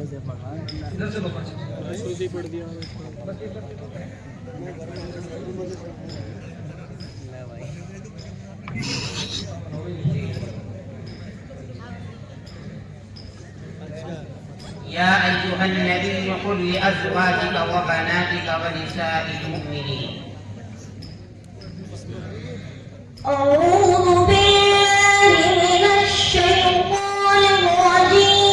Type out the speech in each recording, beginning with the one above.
इधर से पढ़ दिया يا أيها النبي قل لأزواجك وبناتك ونساء المؤمنين أعوذ بالله من الشيطان الرجيم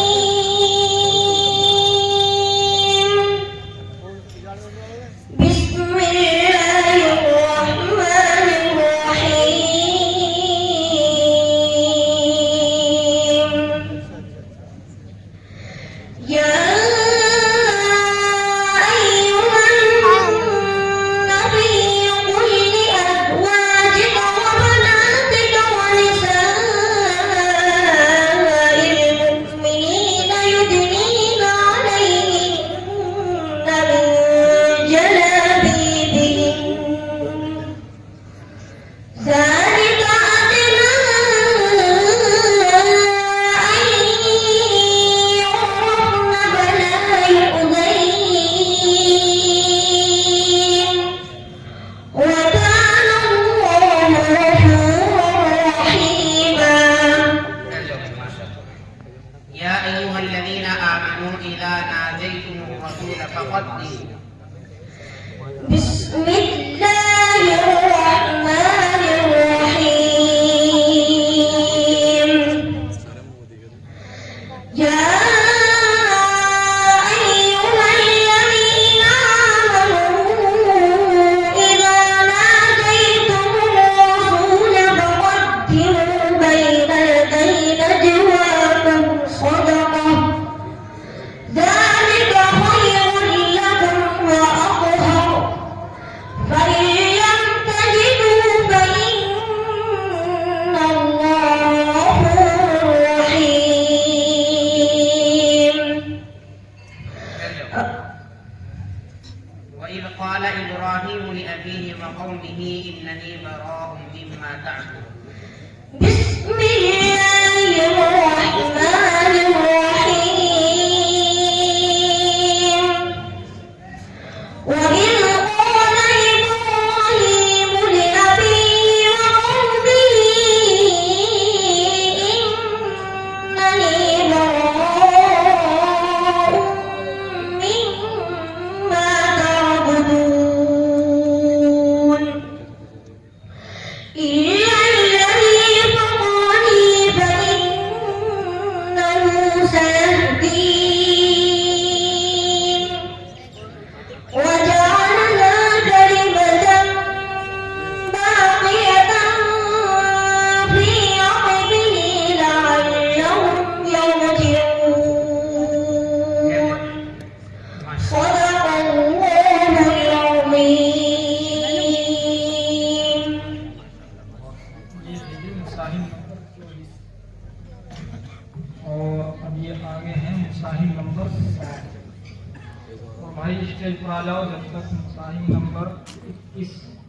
بسم الله الرحمن الرحيم يا إذا ناجيتم الرسول فقدموا بسم الله الرحمن الرحيم يا أيها الذين آمنوا إذا ناجيتم الرسول فقدموا بين يدي نجواكم صدقة ذلك خير لكم وأطهر فإن لم تجدوا فإن الله غفور رحيم. وإذ قال إبراهيم لأبيه وقومه إنني براء مما تعبدون بسم الله الرحمن الرحيم وإذ قال إبراهيم لأبيه وقومه إنني براء مما تعبدون إلا الذي فطرني فإنه سيهدين وجعلنا كلمة باقية في عقبه لعلهم يرجعون صدق الله العظيم. और अब ये आगे हैं मुसाहिम नंबर 7 और भाई स्टेज पर आ जाओ जब तक मुसाहिम नंबर 21